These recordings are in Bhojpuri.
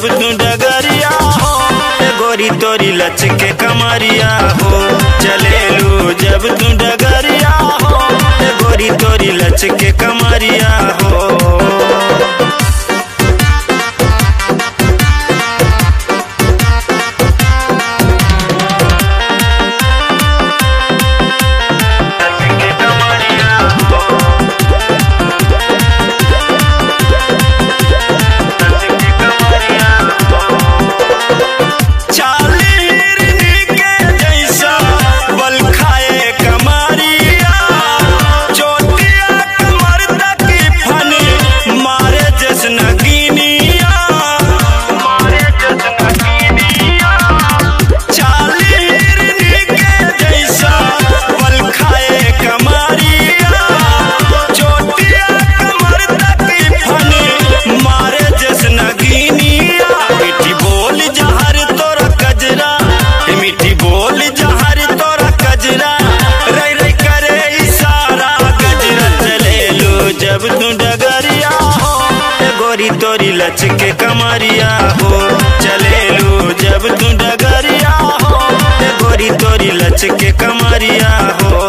तू डगरिया हो, गोरी तोरी लच के कमरिया हो। चलेलू जब तू डगरिया हो, गोरी तोरी लच के कमरिया हो। जब तू डगरिया हो, गोरी तोरी लच के कमरिया हो। चलेलू जब तू डगरिया हो, गोरी तोरी लच के कमरिया हो।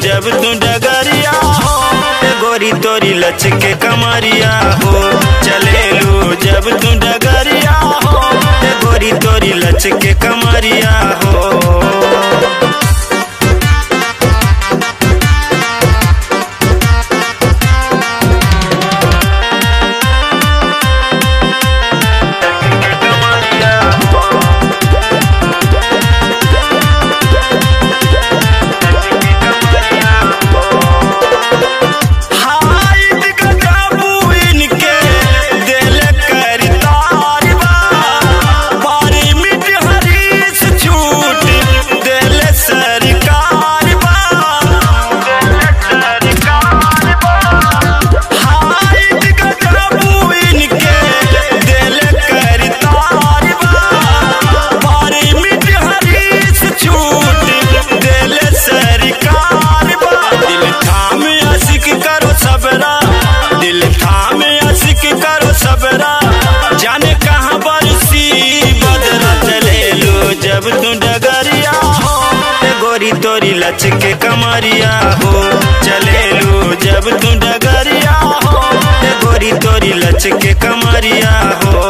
जब तू डगरिया हो, गोरी तोरी लच के कमरिया हो। चलेलू जब तू डगरिया हो, गोरी तोरी लच के कमरिया हो। जाने कहाँ बरसी बदरा। चलेलू जब तू डगरिया हो, गोरी तोरी लच के कमरिया हो। चलेलू जब तू डगरिया हो, गोरी तोरी लच के कमरिया हो।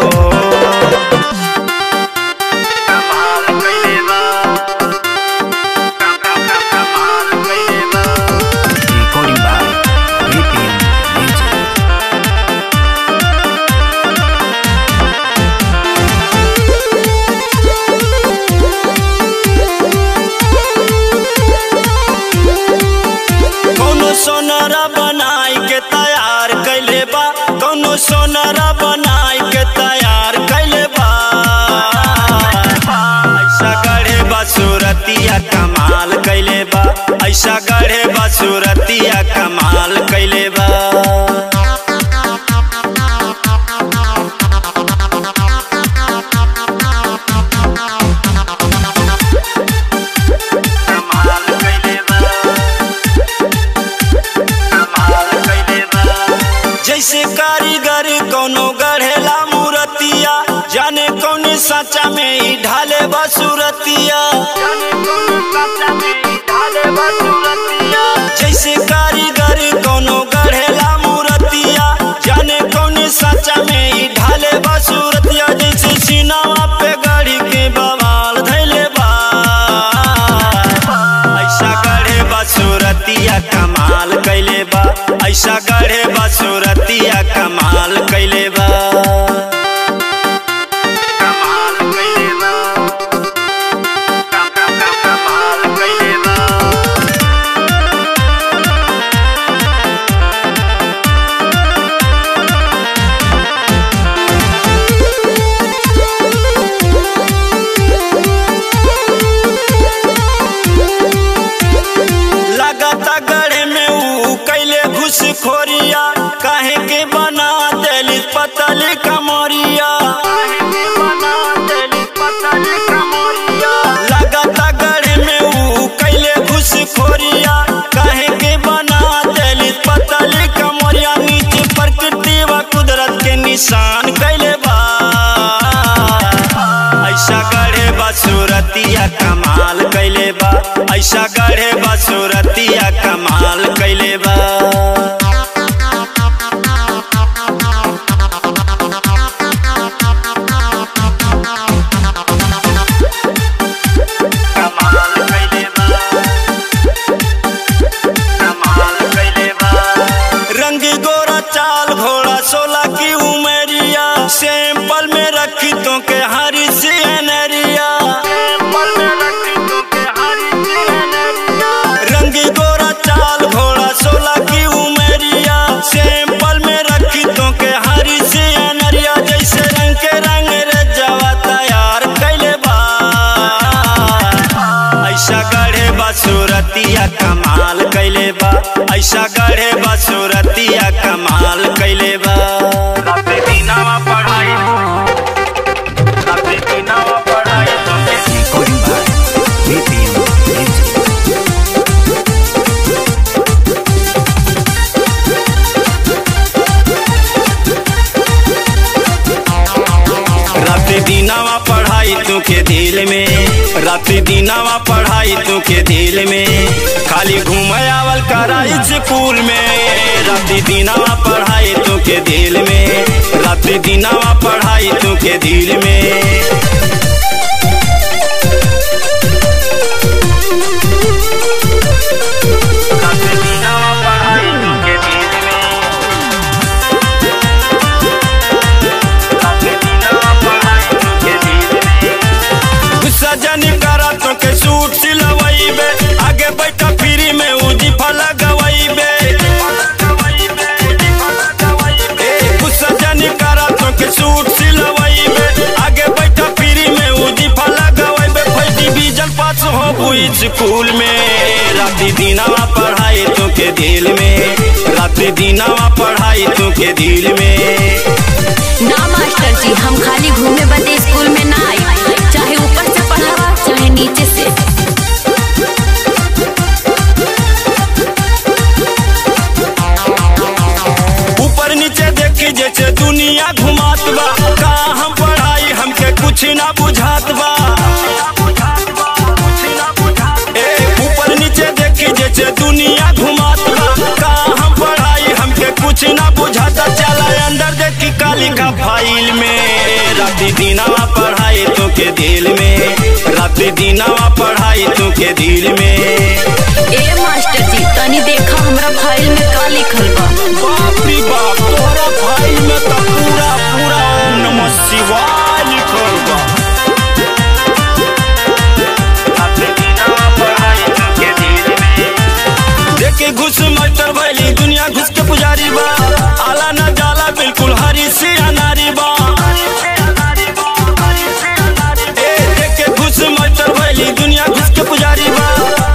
सोनारा बनाई के तैयार कैले बा, कौनो सोनारा बनाई के तैयार कैले बा। ऐसा गढ़े बा सूरतिया कमाल कैले बा, ऐसा गढ़े बा सूरतिया कमाल कैले बा। जैसे कारीगर कौनो गढ़ेला मूर्तिया, जाने कौन साचा में ही ढाले बसूरतिया। जैसे कारीगर कौनो गढ़ेला मूर्तिया, जाने कौन साचा में ही ढाले बसूरतिया। जैसे सीनावा पे गढ़ी के गढ़े बसुरतिया कमाल कैले बा। खोरिया काहे के बना देली पतली कमरिया, लगाता गढ़े में ऊ कैले घुस खोरिया काहे के बना देली पतली कमरिया। नीचे प्रकृति व कुदरत के निशान कैले बा। ऐसा गढ़े बसुरतिया कमाल कैले बा, ऐसा गढ़े बसुरतिया कमाल कैले बा। सोलह की उमरिया सैंपल में रखी तो के हरी सी एनरिया, रंगी गोरा चाल घोड़ा 16 की उमरिया सैंपल में रखी तो के हरी सी एनरिया। जैसे रंग के रंग रे जवा तैयार कैले बा। ऐसा गढ़े बसुरतिया कमाल कैले बा, ऐसा गढ़े बसुरतिया कमाल कैले बा। दीनावा पढ़ाई तू के दिल में, रात दीनावा पढ़ाई तू के दिल में, खाली घूमयावल कराई स्कूल में। रात दीनावा पढ़ाई तू के दिल में, रात दीनावा पढ़ाई तू के दिल में। सजन करा तो के सूट सिलवाईबे, आगे बैठा फ्री में उजी फला गवाईबे। सजन करा तो के सूट सिलवाईबे, आगे बैठा फ्री में उजी फला गवाईबे। फर्स्ट डिवीजन पास हो बुई स्कूल में। रात दीनावा पढ़ाई तो के दिल में, रात दीनावा पढ़ाई तो के दिल में। ना मास्टर जी हम खाली घूमे बदे स्कूल में ना आई, चाहे ऊपर से पढ़ावा चाहे नीचे से। ऊपर नीचे देखी जैसे दुनिया घुमात बा, का हम पढ़ाई हमके कुछ ना बुझात बा। ऊपर नीचे देखी जैसे दुनिया घुमात बा, का हम पढ़ाई हमके कुछ ना बुझाता। चला अंदर देखी काली का फाइल में। रात दीनावा पढ़ाई तो के दिल में, रात दीनावा पढ़ाई तो के दिल में। ए मास्टर जी तनी देखा हमरा फाइल में का लिखल बा। बाप रे बाप, तोहरा फाइल में तो पूरा पूरा ओम नमः शिवाय लिखल बा। रात दीनावा पढ़ाई तो के दिल में। देखे घुस मास्टर भैली दुनिया घुस के पुजारी बा, आला ना जाला बिल्कुल हरी से अनारी बा। दुनिया घुस के पुजारी बा,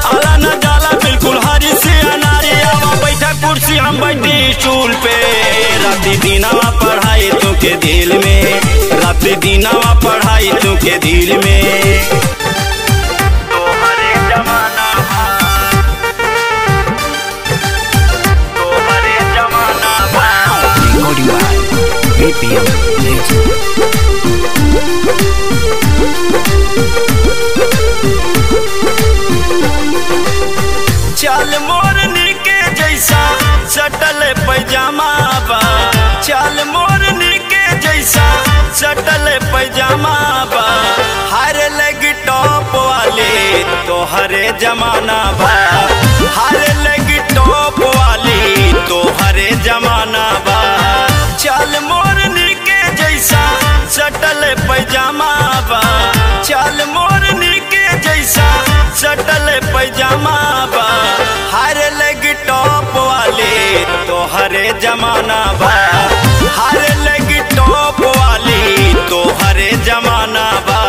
आला ना जाला बिल्कुल हरी से अनारी। आवा बैठा कुर्सी हम बैठी स्टूल पे। रात दीनावा पढ़ाई तो के दिल में, रात दीनावा पढ़ाई तो के दिल में। तोहरे जमाना तोहरे जमाना चल मोरनी के जैसा सटल पैजामा बा, चल मोरनी के जैसा सटल पैजामा बा। हर लगी टॉप वाले तोहरे जमाना बा, हर लगी टॉप वाली तोहरे जमाना। पैजामा बा, चल मोरनी के जैसा सटल पैजामा बा, हर लगी टॉप वाले तो हरे जमाना बा, हर लगी टॉप वाली तो हरे जमाना बा।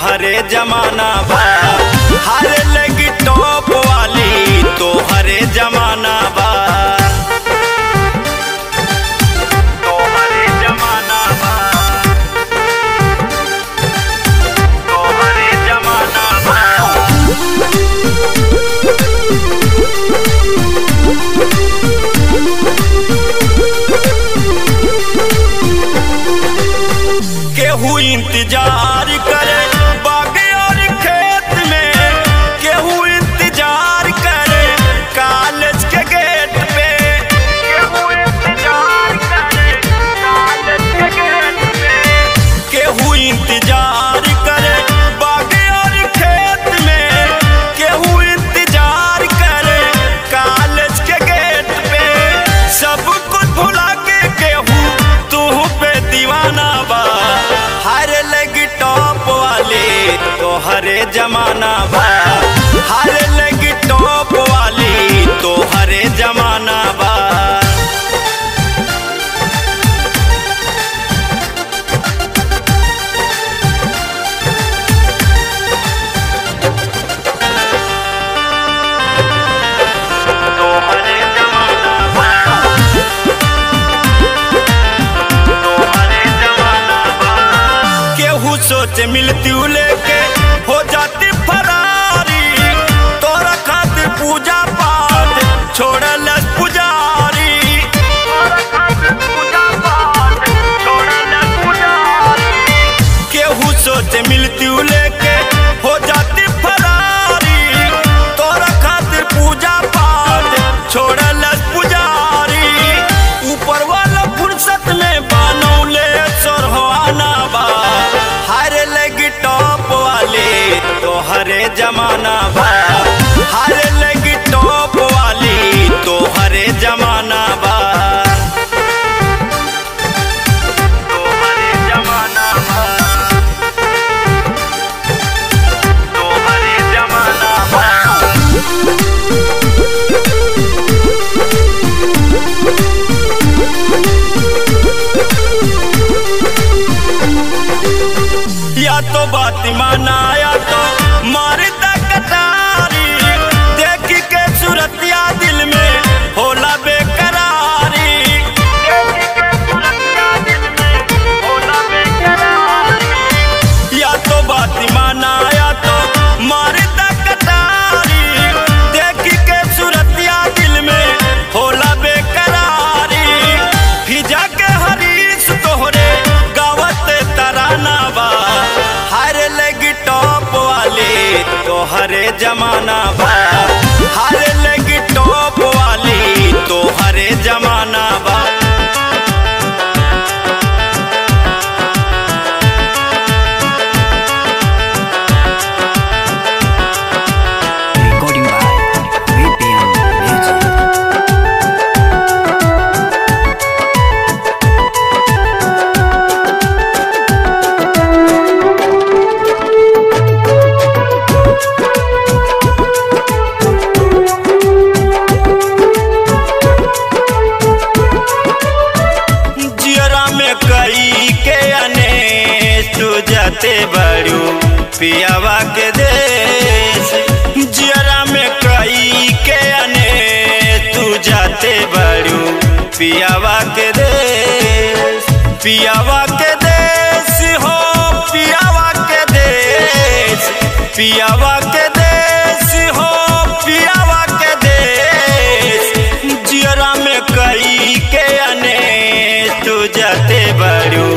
हरे जमाना बा, हर लगी टॉप वाली तो हरे जमाना बा, तो हरे जमाना बा, तो हरे जमाना बा। केहू इंतजार करे हरे जमाना बा, हर लगी टॉप वाली तो हरे जमाना बा। तो हरे जमाना बा, तो हरे जमाना बा। केहू सोच मिलती लेके हो जाती फरारी, तोरा खातिर पूजा पाठ छोड़लस पुजारी, तोरा खातिर पूजा पाठ छोड़लस पुजारी। केहू सोच मिलती लेके हो जाती फरारी, तोरा खातिर पूजा पाठ छोड़लस पुजारी। ऊपर वाला फुर्सत में बनौले सोरहाना बा, हर लगी टॉप वाले तो हरे जमाना बा, हर लगी टॉप वाली तो हरे जमाना बा, तो हरे जमाना बा, तो हरे जमाना बा। या तो बात माना या तो मारता कटारी, देख के सूरतिया दिल में होला बेकरारी, देख के सूरतिया दिल में होला बेकरारी। या तो बात माना या तो मारता कटारी, देख के सूरतिया दिल में होला बेकरारी। फिजा के हरीश तोहरे गावत तराना बा, हर लगी टॉप वाले तो हरे जमाना बा, हर लगी टॉप वाली तो हरे जमाना बा। Recording by VPM Music. पियावा के देश, पियावा के देश हो, पियावा के देश, पियावा के देश हो, पियावा के देश। जियरा में कई के अने तू जाते बड़ू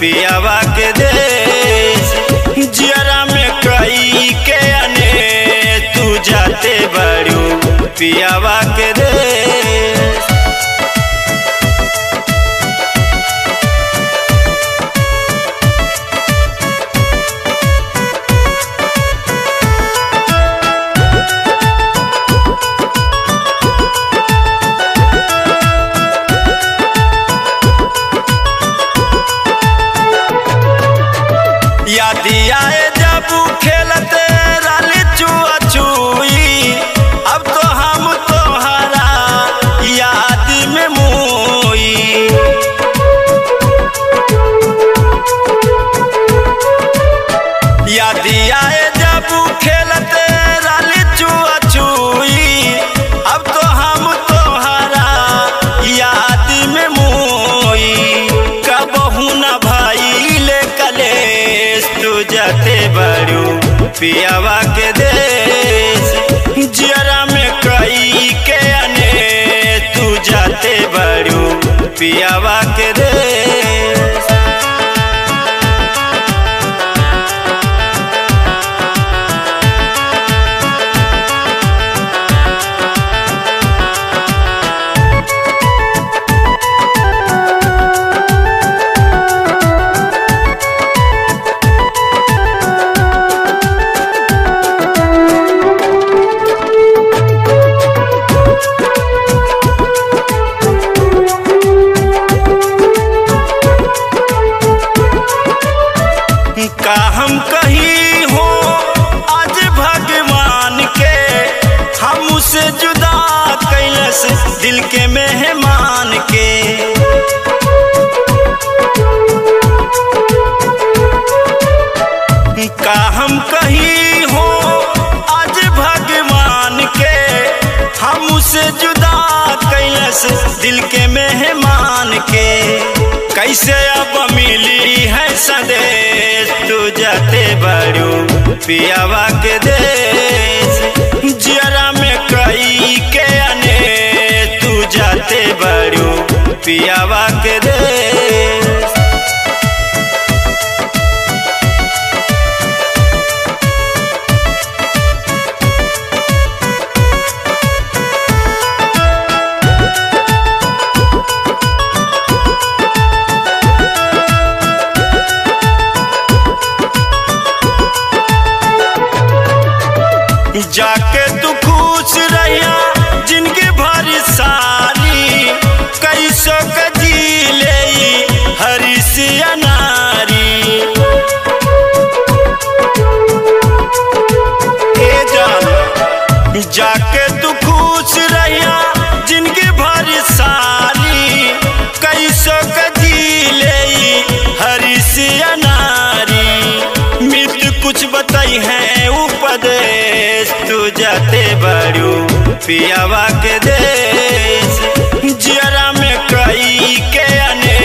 पियावा के देश, जियरा में कई के अने तू जाते बड़ू पियावा के देश। याद आए जब खेलते राली चुआ चुई, अब तो हम तोहरा याद में मोई। याद आए जब खेलते राली चुआ चुई, अब तो हम तोहरा याद में मोई। कबहू न भाई ले कलेश तू जाते बड़ू पियावा के देश, जियरा में कई के अने तू जाते बड़ू पियावा के देश। का हम कहीं हो आज भगवान के, हम उसे जुदा कैलस दिल के मेहमान के। का हम कहीं हो आज भगवान के, हम उसे जुदा कैलस दिल के मेहमान के। कैसे अब मिली है संदेश तू जाते बड़ू पियावा के देश, जियरा में कई के अने तू जाते बड़ू पियावा के देश। जाके तू खुश रहिया जिनकी भरी सारी, कैसो के जी ले हरिसिया नारी। जाके तू खुश रहिया जिनकी भरी सारी, कैसो के जी ले हरिसिया नारी। मित्र कुछ बताई है उपदेश तू जाते बड़ू पियावा के देश, जियरा में कई के अने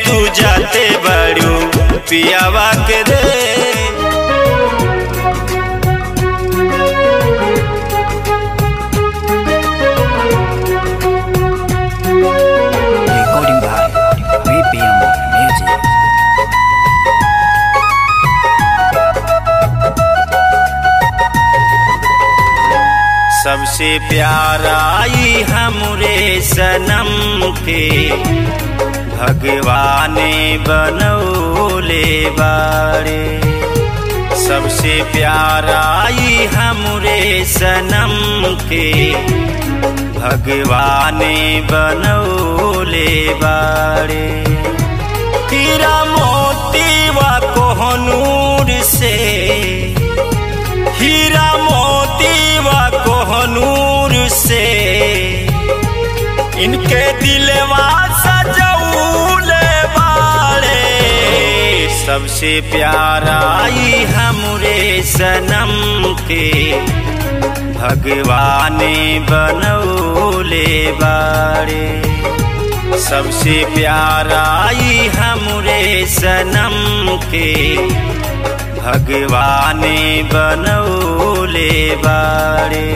तू जाते बड़ू पियावा के देश। Recording by BPM Music. सबसे प्यारा आई हमरे सनम के, भगवाने बनौले बाड़े। सबसे प्यारा आई हमरे सनम के, भगवाने बनौले बाड़े। हीरा मोती वा कोहनूर से, हीरा मोती वा कोहनूर से, इनके दिलवा सजौले बाड़े। सबसे प्यारा आई हमरे सनम के, भगवाने बनौले बाड़े। सबसे प्यारा ई हमरे सनम के भगवान बनौले बाड़े।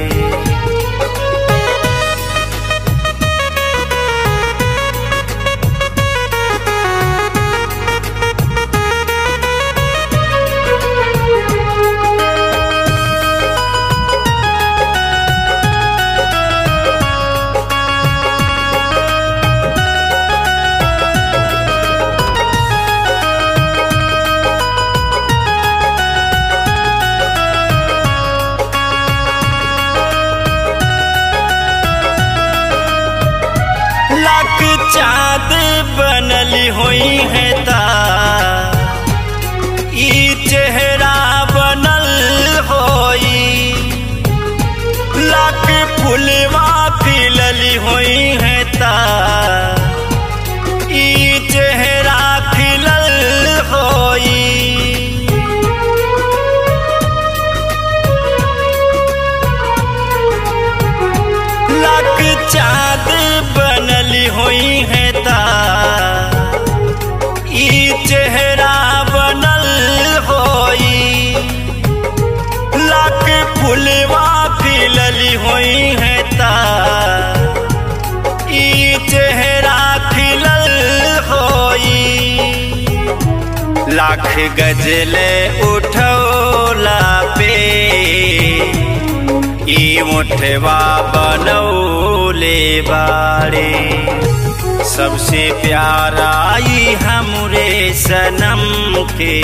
चाँद बनली हुई है ता ई चेहरा बनल होई, लाख फुलवा खिलली हुई है ता ई चेहरा खिलल होई। लाख चाँद बनली हुई है ता ई चेहरा बनल होई, लाख फुलवा खिलली हुई है ता ई चेहरा खिलल होई। लाख गजले उठौला पे ई मुठवा बनौले बाड़े। सबसे प्यारा ई हमरे सनम के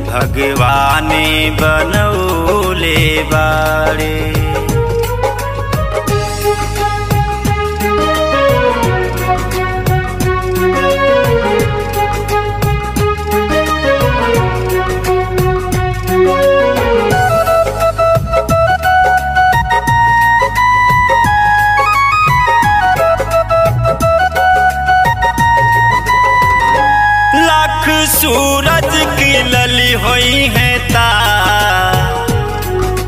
भगवान बनौले बाड़े। सूरज की लली हुई है ता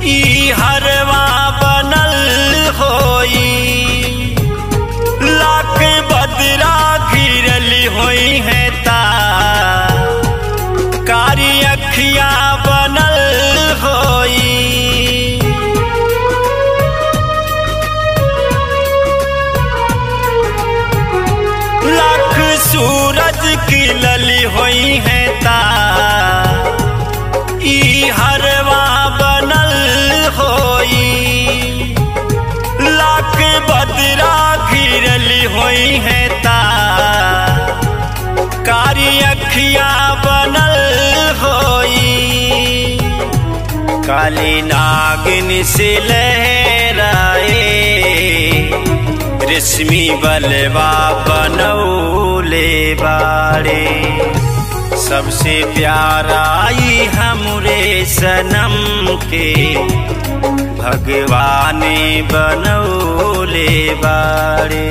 ई हरवा बनल होई, लाख बदरा घिरली हुई है ता कारी अखिया बनल होई। लाख सूरज की लली हुई है ता ई हरवा बनल होई, लाख बदरा घिरली हुई है ता कारी अखिया बनल होई। काली नागिन से लहराए रेशमी बलवा बनौले बाड़े। सबसे प्यारा ई हमरे सनम के भगवान बनौले बाड़े।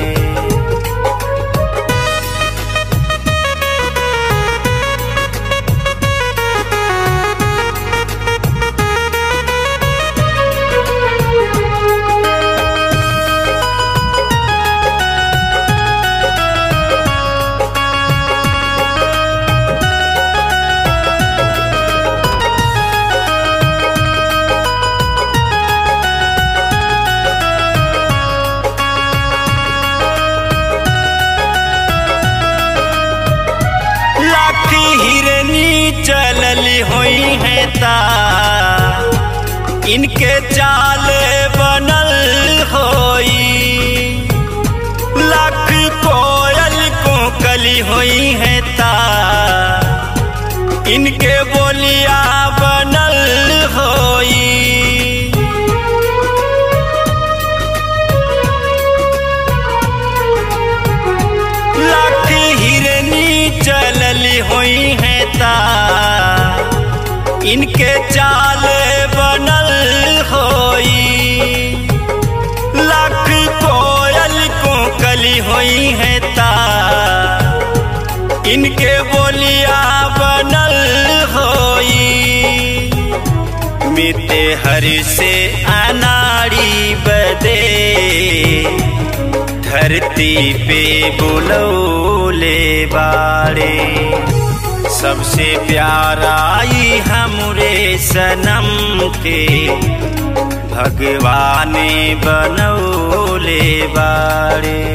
चलली हुई है ता इनके चाल बनल होई, लाख कोयल को कली हुई है ता इनके बोलिया बनल होई। लाख हिरनी चलली हुई है ता इनके चाल बनल होई, लाख कोयल को कली हुई है ता इनके बोलिया बनल होई। मिते हर से अनाड़ी बदे धरती पे बुलौले बाड़े। सबसे प्यारा ई हमरे सनम के भगवान बनौले बाड़े।